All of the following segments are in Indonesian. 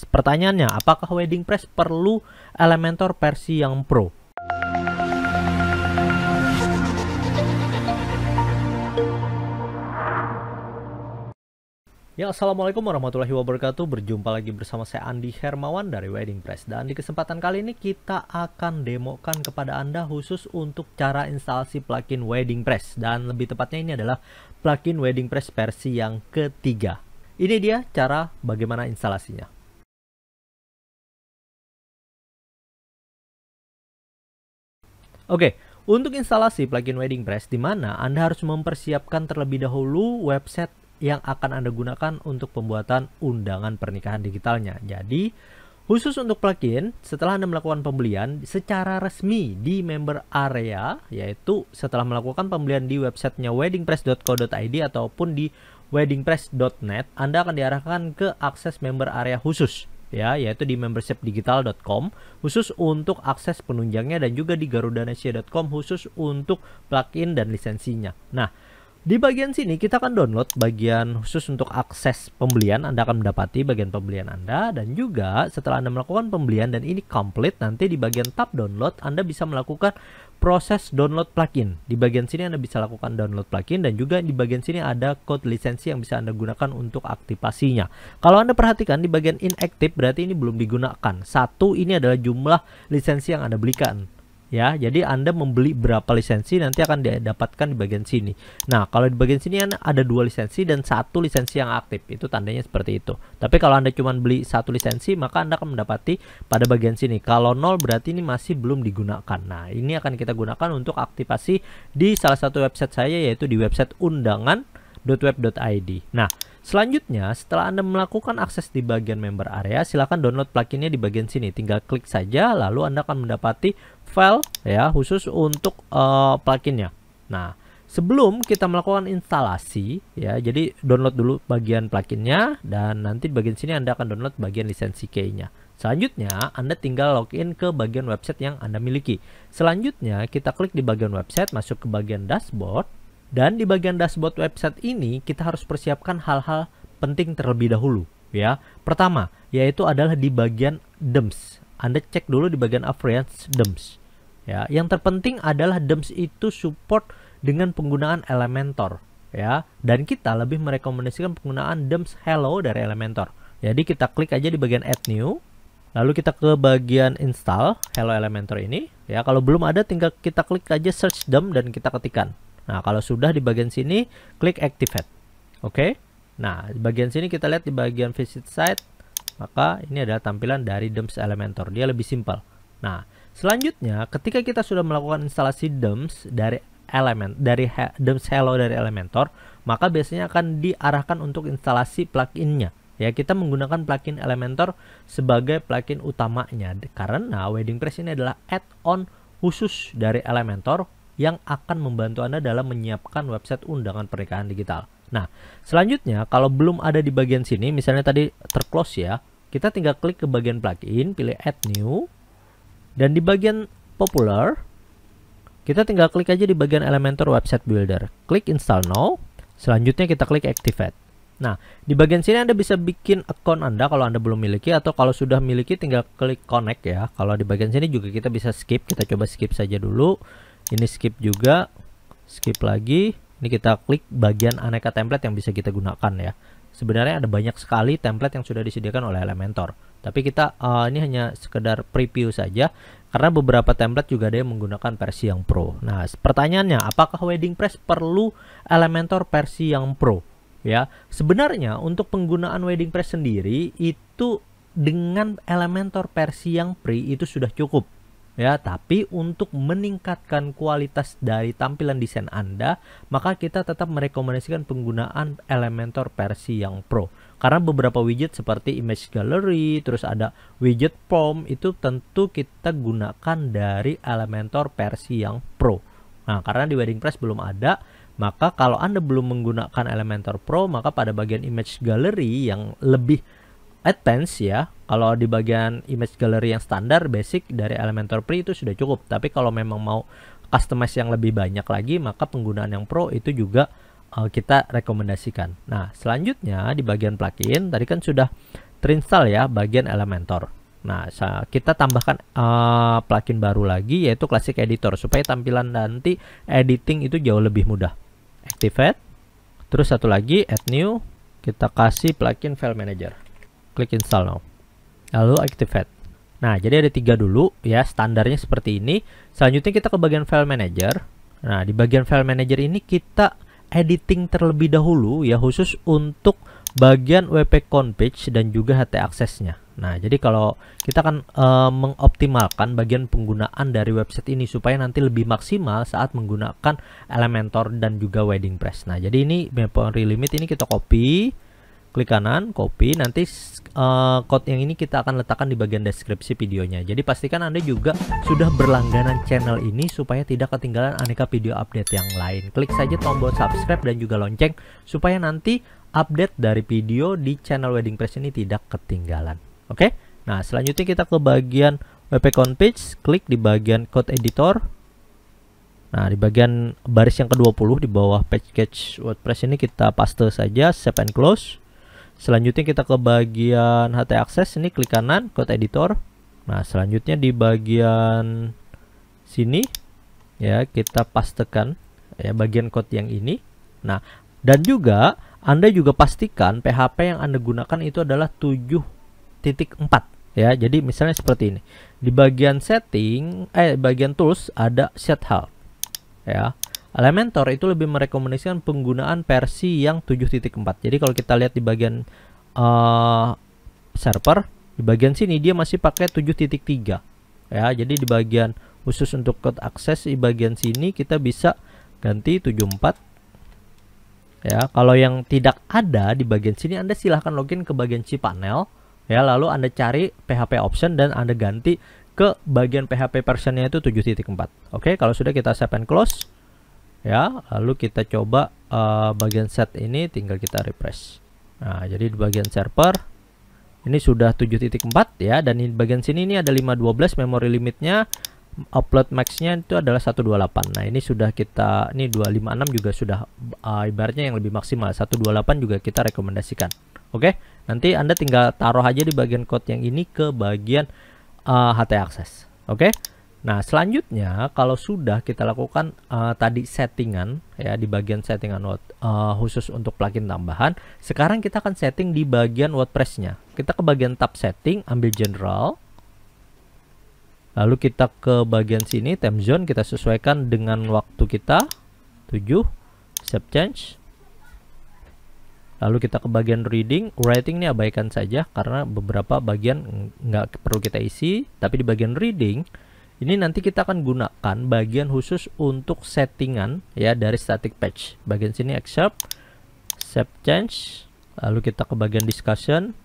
pertanyaannya, apakah WordPress perlu Elementor versi yang Pro? Ya, assalamualaikum warahmatullahi wabarakatuh. Berjumpa lagi bersama saya Andi Hermawan dari WordPress. Dan di kesempatan kali ini kita akan demokan kepada Anda khusus untuk cara instalasi plugin WordPress. Dan lebih tepatnya ini adalah plugin WordPress versi yang ketiga. Ini dia cara bagaimana instalasinya. Oke, untuk instalasi plugin WordPress di mana Anda harus mempersiapkan terlebih dahulu website yang akan Anda gunakan untuk pembuatan undangan pernikahan digitalnya. Jadi, khusus untuk plugin, setelah Anda melakukan pembelian secara resmi di member area, yaitu setelah melakukan pembelian di websitenya weddingpress.co.id ataupun di weddingpress.net, Anda akan diarahkan ke akses member area khusus, ya, yaitu di membershipdigital.com khusus untuk akses penunjangnya, dan juga di garudanesia.com khusus untuk plugin dan lisensinya. Nah, di bagian sini kita akan download bagian khusus untuk akses pembelian. Anda akan mendapati bagian pembelian Anda, dan juga setelah Anda melakukan pembelian dan ini complete, nanti di bagian tab download Anda bisa melakukan proses download plugin. Di bagian sini Anda bisa lakukan download plugin, dan juga di bagian sini ada code lisensi yang bisa Anda gunakan untuk aktivasinya. Kalau Anda perhatikan di bagian inactive berarti ini belum digunakan. Satu, ini adalah jumlah lisensi yang Anda belikan. Ya, jadi Anda membeli berapa lisensi nanti akan didapatkan di bagian sini. Nah, kalau di bagian sini ada 2 lisensi dan 1 lisensi yang aktif, itu tandanya seperti itu. Tapi kalau Anda cuma beli 1 lisensi, maka Anda akan mendapati pada bagian sini. Kalau 0 berarti ini masih belum digunakan. Nah, ini akan kita gunakan untuk aktivasi di salah satu website saya, yaitu di website undangan.web.id. Nah, selanjutnya setelah Anda melakukan akses di bagian member area, silahkan download pluginnya di bagian sini. Tinggal klik saja, lalu Anda akan mendapati file ya khusus untuk pluginnya. Nah, sebelum kita melakukan instalasi ya, jadi download dulu bagian pluginnya, dan nanti di bagian sini Anda akan download bagian lisensi key-nya. Selanjutnya Anda tinggal login ke bagian website yang Anda miliki. Selanjutnya kita klik di bagian website, masuk ke bagian dashboard, dan di bagian dashboard website ini kita harus persiapkan hal-hal penting terlebih dahulu ya. Pertama yaitu adalah di bagian DEMS. Anda cek dulu di bagian Appearance DEMS. Ya, yang terpenting adalah DEMS itu support dengan penggunaan Elementor ya, dan kita lebih merekomendasikan penggunaan DEMS Hello dari Elementor. Jadi kita klik aja di bagian Add New, lalu kita ke bagian Install Hello Elementor ini ya. Kalau belum ada tinggal kita klik aja Search DEM dan kita ketikkan. Nah, kalau sudah di bagian sini klik Activate. Oke. Nah, di bagian sini kita lihat di bagian Visit Site, maka ini adalah tampilan dari DEMS Elementor. Dia lebih simpel. Nah, selanjutnya ketika kita sudah melakukan instalasi DEMS dari DEMS Hello dari Elementor, maka biasanya akan diarahkan untuk instalasi pluginnya. Ya, kita menggunakan plugin Elementor sebagai plugin utamanya karena WordPress ini adalah add-on khusus dari Elementor yang akan membantu Anda dalam menyiapkan website undangan pernikahan digital. Nah, selanjutnya kalau belum ada di bagian sini, misalnya tadi terclose ya, kita tinggal klik ke bagian plugin, pilih Add New, dan di bagian Popular kita tinggal klik aja di bagian Elementor Website Builder, klik Install Now, selanjutnya kita klik Activate. Nah, di bagian sini Anda bisa bikin account Anda kalau Anda belum miliki, atau kalau sudah miliki tinggal klik Connect ya. Kalau di bagian sini juga kita bisa skip, kita coba skip saja dulu. Ini skip juga, skip lagi. Ini kita klik bagian aneka template yang bisa kita gunakan ya. Sebenarnya ada banyak sekali template yang sudah disediakan oleh Elementor, tapi kita ini hanya sekedar preview saja karena beberapa template juga ada yang menggunakan versi yang Pro. Nah, pertanyaannya, apakah WordPress perlu Elementor versi yang Pro? Ya, sebenarnya untuk penggunaan WordPress sendiri itu dengan Elementor versi yang free itu sudah cukup. Ya, tapi untuk meningkatkan kualitas dari tampilan desain Anda, maka kita tetap merekomendasikan penggunaan Elementor versi yang Pro. Karena beberapa widget seperti image gallery, terus ada widget form, itu tentu kita gunakan dari Elementor versi yang Pro. Nah, karena di WordPress belum ada, maka kalau Anda belum menggunakan Elementor Pro, maka pada bagian image gallery yang lebih advance ya, kalau di bagian image gallery yang standar basic dari Elementor Pro itu sudah cukup. Tapi kalau memang mau customize yang lebih banyak lagi, maka penggunaan yang Pro itu juga kita rekomendasikan. Nah, selanjutnya di bagian plugin tadi kan sudah terinstall ya bagian Elementor. Nah, kita tambahkan plugin baru lagi yaitu Classic Editor supaya tampilan nanti editing itu jauh lebih mudah. Activate. Terus satu lagi add new, kita kasih plugin File Manager. Klik install now. Lalu activate. Nah, jadi ada 3 dulu ya, standarnya seperti ini. Selanjutnya kita ke bagian File Manager. Nah, di bagian File Manager ini kita editing terlebih dahulu ya, khusus untuk bagian WP Config dan juga HT Access-nya. Nah, jadi kalau kita akan mengoptimalkan bagian penggunaan dari website ini supaya nanti lebih maksimal saat menggunakan Elementor dan juga WeddingPress. Nah, jadi ini memory limit ini kita copy, klik kanan, copy. Nanti code yang ini kita akan letakkan di bagian deskripsi videonya. Jadi pastikan Anda juga sudah berlangganan channel ini supaya tidak ketinggalan aneka video update yang lain. Klik saja tombol subscribe dan juga lonceng supaya nanti update dari video di channel WeddingPress ini tidak ketinggalan. Oke, nah selanjutnya kita ke bagian WP Config, klik di bagian Code Editor. Nah, di bagian baris yang ke-20 di bawah package WordPress ini kita paste saja, save and close. Selanjutnya kita ke bagian HT Access, ini klik kanan, Code Editor. Nah, selanjutnya di bagian sini ya kita pastekan ya bagian code yang ini. Nah, dan juga Anda juga pastikan PHP yang Anda gunakan itu adalah 7.4 ya. Jadi misalnya seperti ini. Di bagian setting bagian tools ada set help ya. Elementor itu lebih merekomendasikan penggunaan versi yang 7.4. Jadi kalau kita lihat di bagian server, di bagian sini dia masih pakai 7.3 ya. Jadi di bagian khusus untuk code access di bagian sini kita bisa ganti 7.4 ya. Kalau yang tidak ada di bagian sini, Anda silahkan login ke bagian cPanel ya, lalu Anda cari PHP option dan Anda ganti ke bagian PHP versionnya itu 7.4. Oke, kalau sudah kita save and close ya, lalu kita coba bagian set ini, tinggal kita refresh. Nah, jadi di bagian server ini sudah 7.4 ya, dan di bagian sini ini ada 512 memory limitnya, upload max-nya itu adalah 128. Nah, ini sudah kita, ini 256 juga sudah ibaratnya yang lebih maksimal. 128 juga kita rekomendasikan. Oke, nanti Anda tinggal taruh aja di bagian code yang ini ke bagian HT Access. Oke. Nah, selanjutnya kalau sudah kita lakukan tadi settingan ya di bagian settingan khusus untuk plugin tambahan, sekarang kita akan setting di bagian WordPress-nya. Kita ke bagian tab setting, ambil general. Lalu kita ke bagian sini time zone, kita sesuaikan dengan waktu kita 7, save change. Lalu kita ke bagian reading, writing ini abaikan saja karena beberapa bagian nggak perlu kita isi. Tapi di bagian reading ini nanti kita akan gunakan bagian khusus untuk settingan ya dari static page. Bagian sini accept, save change. Lalu kita ke bagian discussion.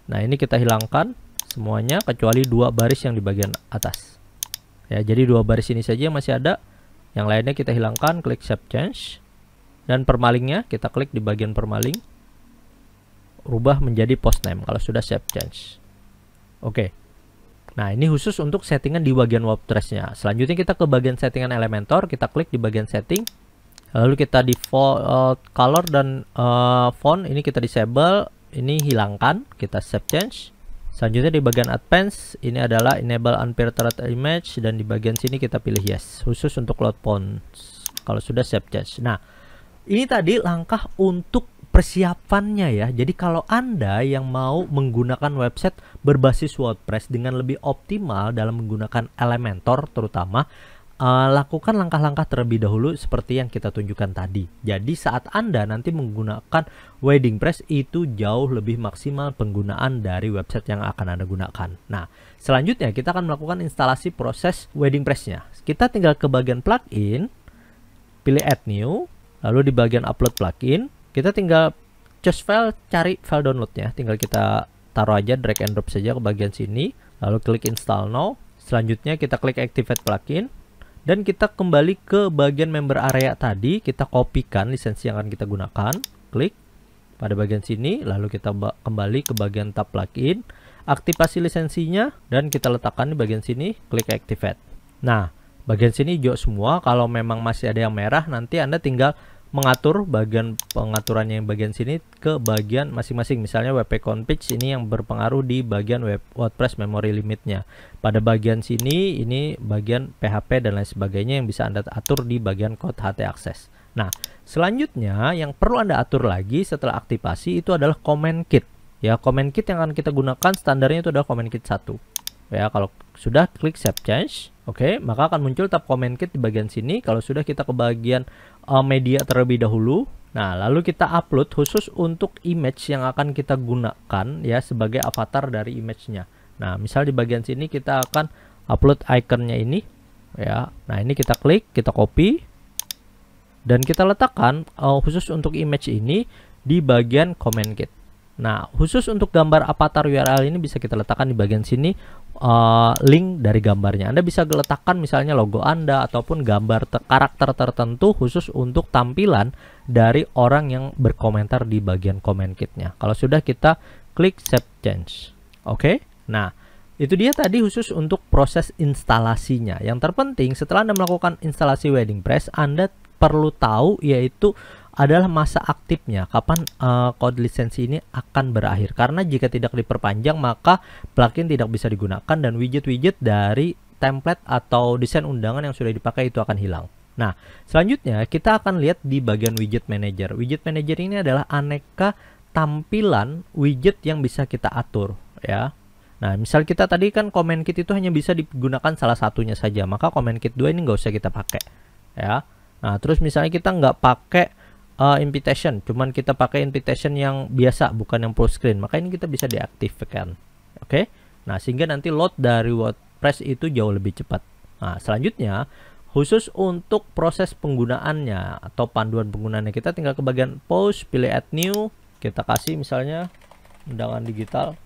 Nah, ini kita hilangkan semuanya kecuali 2 baris yang di bagian atas. Ya, jadi 2 baris ini saja yang masih ada. Yang lainnya kita hilangkan, klik save change. Dan permalingnya kita klik di bagian permaling, rubah menjadi post name kalau sudah save change. Oke. Nah, ini khusus untuk settingan di bagian WordPress-nya. Selanjutnya kita ke bagian settingan Elementor, kita klik di bagian setting. Lalu kita default color dan font ini kita disable, ini hilangkan, kita save change. Selanjutnya di bagian advanced ini adalah enable unfiltered image, dan di bagian sini kita pilih yes, khusus untuk cloud fonts. Kalau sudah save change. Nah, ini tadi langkah untuk persiapannya ya. Jadi kalau Anda yang mau menggunakan website berbasis WordPress dengan lebih optimal dalam menggunakan Elementor terutama, lakukan langkah-langkah terlebih dahulu seperti yang kita tunjukkan tadi. Jadi saat Anda nanti menggunakan WeddingPress itu jauh lebih maksimal penggunaan dari website yang akan Anda gunakan. Nah, selanjutnya kita akan melakukan instalasi proses WeddingPress-nya. Kita tinggal ke bagian plugin, pilih add new. Lalu di bagian upload plugin, kita tinggal choose file, cari file downloadnya. Tinggal kita taruh aja, drag and drop saja ke bagian sini. Lalu klik install now. Selanjutnya kita klik activate plugin. Dan kita kembali ke bagian member area tadi. Kita kopikan lisensi yang akan kita gunakan. Klik pada bagian sini. Lalu kita kembali ke bagian tab plugin. Aktifasi lisensinya. Dan kita letakkan di bagian sini. Klik activate. Nah, bagian sini hijau semua. Kalau memang masih ada yang merah, nanti Anda tinggal mengatur bagian pengaturannya yang bagian sini ke bagian masing-masing. Misalnya WP config ini yang berpengaruh di bagian WordPress memory limitnya. Pada bagian sini ini bagian PHP dan lain sebagainya yang bisa Anda atur di bagian code HT access. Nah, selanjutnya yang perlu Anda atur lagi setelah aktivasi itu adalah command kit. Ya, command kit yang akan kita gunakan standarnya itu adalah command kit 1. Ya, kalau sudah klik save change, oke, maka akan muncul tab command kit di bagian sini. Kalau sudah kita ke bagian media terlebih dahulu, nah lalu kita upload khusus untuk image yang akan kita gunakan ya sebagai avatar dari image-nya. Nah, misal di bagian sini kita akan upload ikonnya ini ya. Nah, ini kita klik, kita copy dan kita letakkan khusus untuk image ini di bagian command kit. Nah, khusus untuk gambar avatar URL ini bisa kita letakkan di bagian sini link dari gambarnya. Anda bisa letakkan misalnya logo Anda ataupun gambar karakter tertentu khusus untuk tampilan dari orang yang berkomentar di bagian comment kitnya. Kalau sudah kita klik save change. Oke. Nah, itu dia tadi khusus untuk proses instalasinya. Yang terpenting setelah Anda melakukan instalasi WeddingPress, Anda perlu tahu yaitu adalah masa aktifnya, kapan kode lisensi ini akan berakhir. Karena jika tidak diperpanjang maka plugin tidak bisa digunakan dan widget-widget dari template atau desain undangan yang sudah dipakai itu akan hilang. Nah, selanjutnya kita akan lihat di bagian widget manager. Widget manager ini adalah aneka tampilan widget yang bisa kita atur ya. Nah, misal kita tadi kan command kit itu hanya bisa digunakan salah satunya saja, maka command kit 2 ini nggak usah kita pakai ya. Nah, terus misalnya kita nggak pakai invitation, cuman kita pakai invitation yang biasa bukan yang full screen, maka ini kita bisa diaktifkan. Oke. Nah, sehingga nanti load dari WordPress itu jauh lebih cepat. Nah, selanjutnya khusus untuk proses penggunaannya atau panduan penggunaannya, kita tinggal ke bagian post, pilih add new, kita kasih misalnya undangan digital,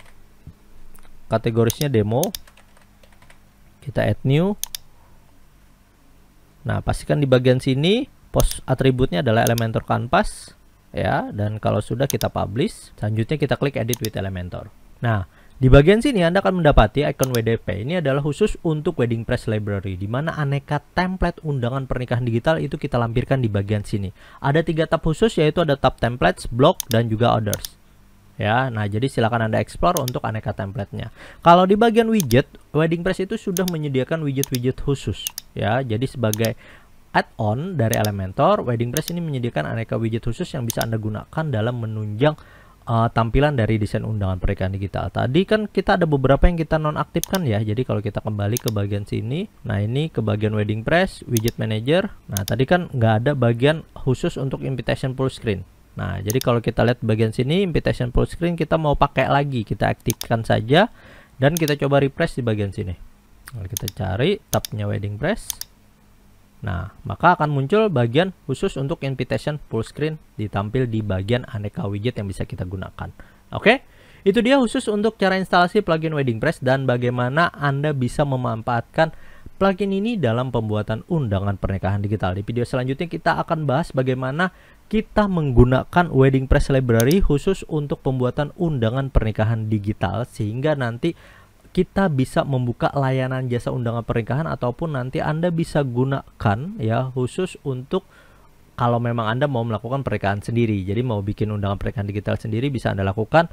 kategorisnya demo, kita add new. Nah, pastikan di bagian sini post atributnya adalah Elementor Canvas ya, dan kalau sudah kita publish, selanjutnya kita klik edit with Elementor. Nah, di bagian sini Anda akan mendapati icon WDP. Ini adalah khusus untuk WeddingPress library, di mana aneka template undangan pernikahan digital itu kita lampirkan di bagian sini. Ada 3 tab khusus, yaitu ada tab templates, blog, dan juga others. Ya, nah jadi silakan Anda explore untuk aneka template-nya. Kalau di bagian widget, WeddingPress itu sudah menyediakan widget-widget khusus ya. Jadi sebagai add-on dari Elementor, WeddingPress ini menyediakan aneka widget khusus yang bisa Anda gunakan dalam menunjang tampilan dari desain undangan pernikahan digital. Tadi kan kita ada beberapa yang kita nonaktifkan ya. Jadi kalau kita kembali ke bagian sini, nah ini ke bagian WeddingPress, widget manager. Nah, tadi kan nggak ada bagian khusus untuk invitation full screen. Nah, jadi kalau kita lihat bagian sini, invitation full screen kita mau pakai lagi, kita aktifkan saja dan kita coba refresh di bagian sini. Nah, kita cari tabnya WeddingPress. Nah, maka akan muncul bagian khusus untuk invitation full screen ditampil di bagian aneka widget yang bisa kita gunakan. Oke, itu dia khusus untuk cara instalasi plugin WeddingPress dan bagaimana Anda bisa memanfaatkan plugin ini dalam pembuatan undangan pernikahan digital. Di video selanjutnya kita akan bahas bagaimana kita menggunakan WeddingPress library khusus untuk pembuatan undangan pernikahan digital, sehingga nanti kita bisa membuka layanan jasa undangan pernikahan ataupun nanti Anda bisa gunakan ya khusus untuk kalau memang Anda mau melakukan pernikahan sendiri. Jadi mau bikin undangan pernikahan digital sendiri bisa Anda lakukan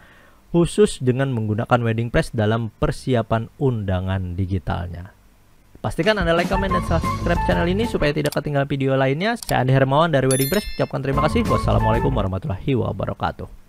khusus dengan menggunakan WeddingPress dalam persiapan undangan digitalnya. Pastikan Anda like, comment, dan subscribe channel ini supaya tidak ketinggalan video lainnya. Saya Andi Hermawan dari WeddingPress. Ucapkan terima kasih. Wassalamualaikum warahmatullahi wabarakatuh.